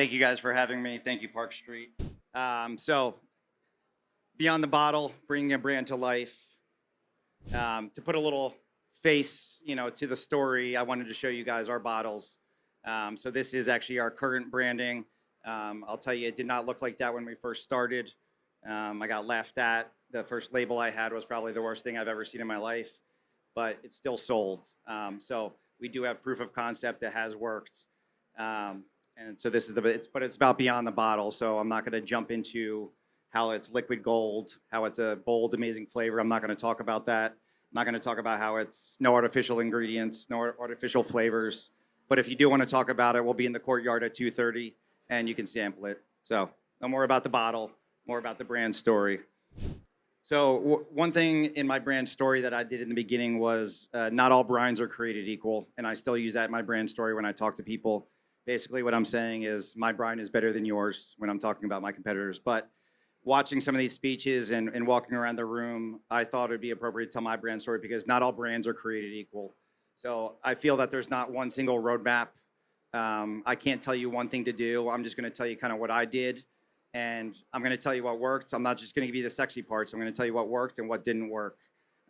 Thank you guys for having me. Thank you, Park Street. So, beyond the bottle, bringing a brand to life. To put a little face, to the story, I wanted to show you guys our bottles. So this is actually our current branding. I'll tell you, it did not look like that when we first started. I got laughed at. The first label I had was probably the worst thing I've ever seen in my life, but it's still sold. So we do have proof of concept that has worked. And so this is but it's about beyond the bottle. So I'm not going to jump into how it's liquid gold, how it's a bold, amazing flavor. I'm not going to talk about that. I'm not going to talk about how it's no artificial ingredients, no artificial flavors. But if you do want to talk about it, we'll be in the courtyard at 2:30, and you can sample it. So no more about the bottle, more about the brand story. So one thing in my brand story that I did in the beginning was not all brines are created equal, and I still use that in my brand story when I talk to people. Basically, what I'm saying is my brine is better than yours when I'm talking about my competitors. But watching some of these speeches and walking around the room, I thought it would be appropriate to tell my brand story because not all brands are created equal. So I feel that there's not one single roadmap. I can't tell you one thing to do. I'm just going to tell you kind of what I did, and I'm going to tell you what worked. I'm not just going to give you the sexy parts. I'm going to tell you what worked and what didn't work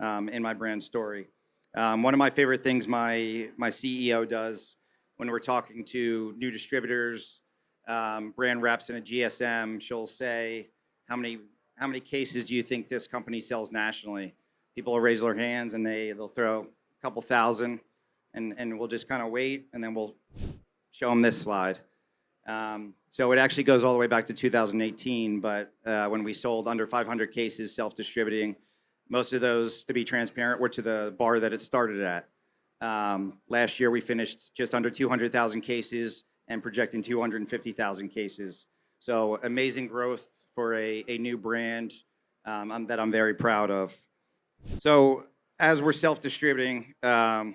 in my brand story. One of my favorite things my CEO does when we're talking to new distributors, brand reps, and a GSM, she'll say, how many cases do you think this company sells nationally? People will raise their hands and they'll throw a couple thousand, and we'll just kind of wait, and then we'll show them this slide. So it actually goes all the way back to 2018, but when we sold under 500 cases self-distributing, most of those, to be transparent, were to the bar that it started at. Last year, we finished just under 200,000 cases and projecting 250,000 cases. So amazing growth for a new brand that I'm very proud of. So as we're self-distributing, I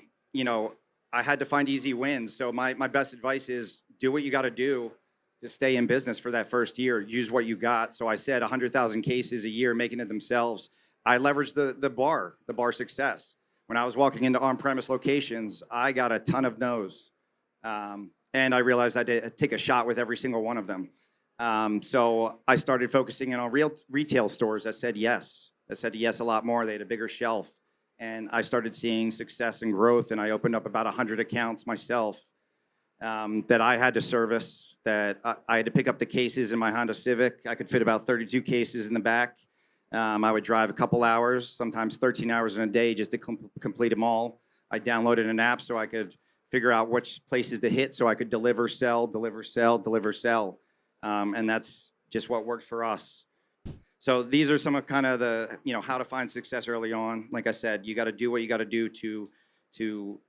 had to find easy wins. So my best advice is do what you got to do to stay in business for that first year. Use what you got. So I said 100,000 cases a year making it themselves. I leveraged the bar success. When I was walking into on-premise locations, I got a ton of no's. And I realized I had to take a shot with every single one of them. So I started focusing in on real retail stores that said yes a lot more. They had a bigger shelf. And I started seeing success and growth, and I opened up about 100 accounts myself that I had to service, that I had to pick up the cases in my Honda Civic. I could fit about 32 cases in the back. I would drive a couple hours, sometimes 13 hours in a day just to complete them all. I downloaded an app so I could figure out which places to hit so I could deliver, sell, deliver, sell, deliver, sell. And that's just what worked for us. So these are some of kind of the, how to find success early on. Like I said, you got to do what you got to do to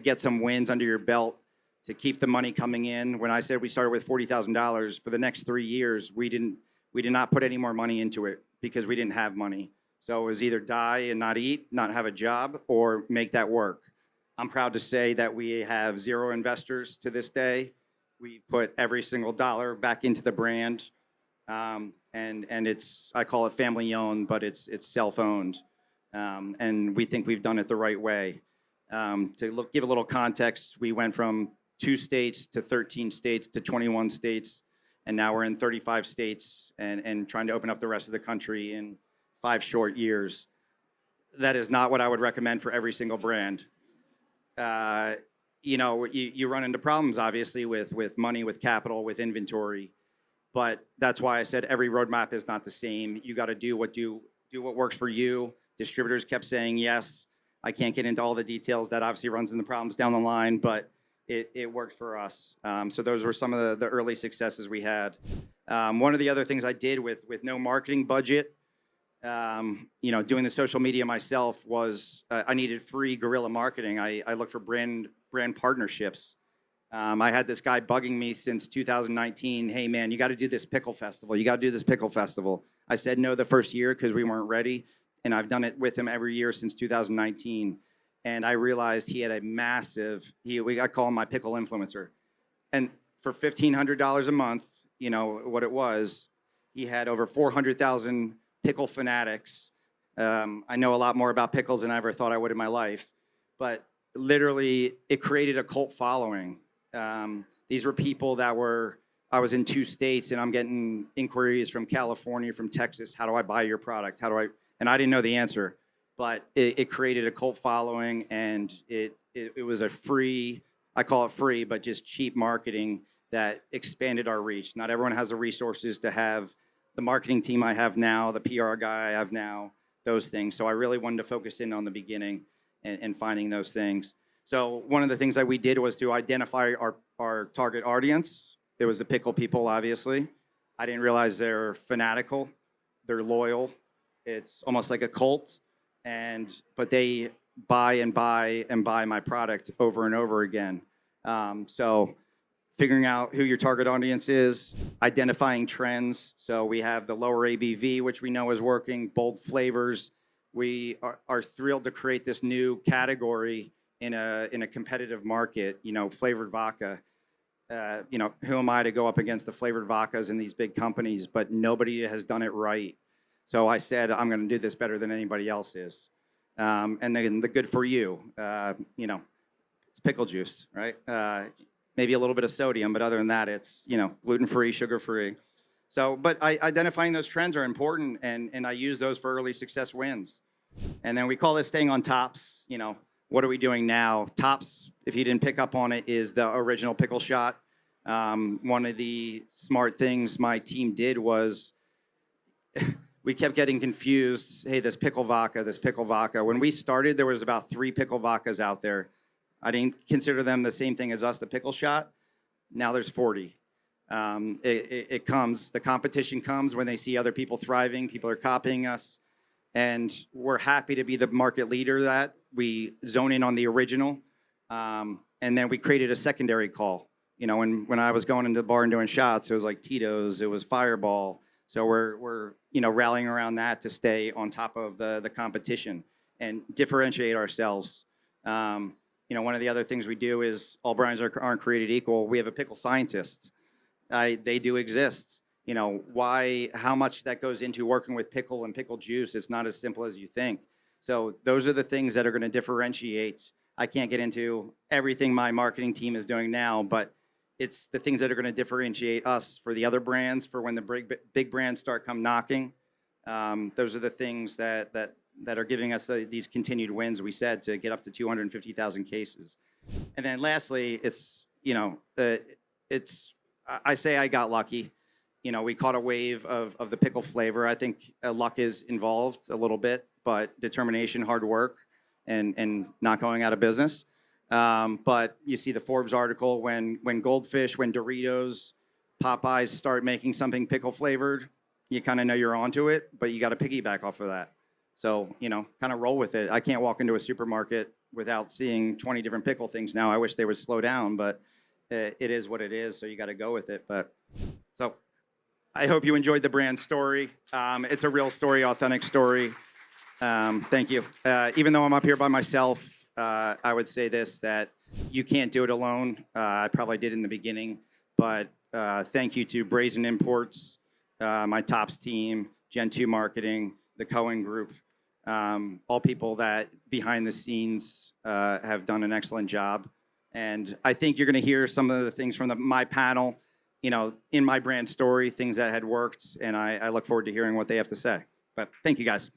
get some wins under your belt, to keep the money coming in. When I said we started with $40,000 for the next 3 years, we did not put any more money into it because we didn't have money. So it was either die and not eat, not have a job, or make that work. I'm proud to say that we have 0 investors to this day. We put every single dollar back into the brand. And it's, I call it family owned, but it's self-owned. And we think we've done it the right way. Give a little context, we went from 2 states to 13 states to 21 states. And now we're in 35 states and trying to open up the rest of the country in 5 short years. That is not what I would recommend for every single brand. You run into problems, obviously, with money, with capital, with inventory. But that's why I said every roadmap is not the same. You got to do what works for you. Distributors kept saying yes. I can't get into all the details. That obviously runs into problems down the line, but it worked for us. So those were some of the early successes we had. One of the other things I did with no marketing budget, doing the social media myself, was I needed free guerrilla marketing. I looked for brand partnerships. I had this guy bugging me since 2019. Hey man, you got to do this pickle festival. You got to do this pickle festival. I said no the first year because we weren't ready, and I've done it with him every year since 2019. And I realized he had a massive, I call him my pickle influencer. And for $1,500 a month, what it was, he had over 400,000 pickle fanatics. I know a lot more about pickles than I ever thought I would in my life. But literally, it created a cult following. These were people that were I was in 2 states and I'm getting inquiries from California, from Texas. How do I buy your product? How do I? And I didn't know the answer, but it created a cult following, and it was a free, I call it free, but just cheap marketing that expanded our reach. Not everyone has the resources to have the marketing team I have now, the PR guy I have now, those things. So I really wanted to focus in on the beginning and finding those things. So one of the things that we did was to identify our target audience. It was the pickle people, obviously. I didn't realize they're fanatical, they're loyal. It's almost like a cult, but they buy and buy and buy my product over and over again. So figuring out who your target audience is, identifying trends. So we have the lower ABV, which we know is working, bold flavors. We are thrilled to create this new category in a competitive market, flavored vodka. Who am I to go up against the flavored vodkas in these big companies, but nobody has done it right. So I said, I'm going to do this better than anybody else is. And then the good for you, it's pickle juice, right? Maybe a little bit of sodium, but other than that, it's, gluten-free, sugar-free. So, but identifying those trends are important, and I use those for early success wins. And then we call this staying on tops. What are we doing now? Tops, if you didn't pick up on it, is the original Pickle Shot. One of the smart things my team did was we kept getting confused. Hey, this pickle vodka. When we started, there was about 3 pickle vodkas out there. I didn't consider them the same thing as us, the Pickle Shot. Now there's 40. The competition comes when they see other people thriving, people are copying us, and we're happy to be the market leader that we zone in on the original. And then we created a secondary call. When I was going into the bar and doing shots, it was like Tito's, it was Fireball. So we're rallying around that to stay on top of the competition and differentiate ourselves. One of the other things we do is all brands aren't created equal. We have a pickle scientist. They do exist. How much that goes into working with pickle and pickle juice, it's not as simple as you think. So those are the things that are going to differentiate. I can't get into everything my marketing team is doing now, but it's the things that are going to differentiate us for the other brands, for when the big brands start come knocking. Those are the things that are giving us these continued wins, we said, to get up to 250,000 cases. And then lastly, I say I got lucky. We caught a wave of the pickle flavor. I think luck is involved a little bit, but determination, hard work, and not going out of business. But you see the Forbes article, when Goldfish, when Doritos, Popeyes start making something pickle flavored, you kind of know you're onto it, but you got to piggyback off of that. So, kind of roll with it. I can't walk into a supermarket without seeing 20 different pickle things now. I wish they would slow down, but it is what it is, so you got to go with it. But so I hope you enjoyed the brand story. It's a real story, authentic story. Thank you. Even though I'm up here by myself, I would say this, that you can't do it alone. I probably did in the beginning, but thank you to Brazen Imports, my Tops team, Gen 2 Marketing, the Cohen Group, all people that behind the scenes have done an excellent job. And I think you're going to hear some of the things from my panel, in my brand story, things that had worked, and I look forward to hearing what they have to say. But thank you, guys.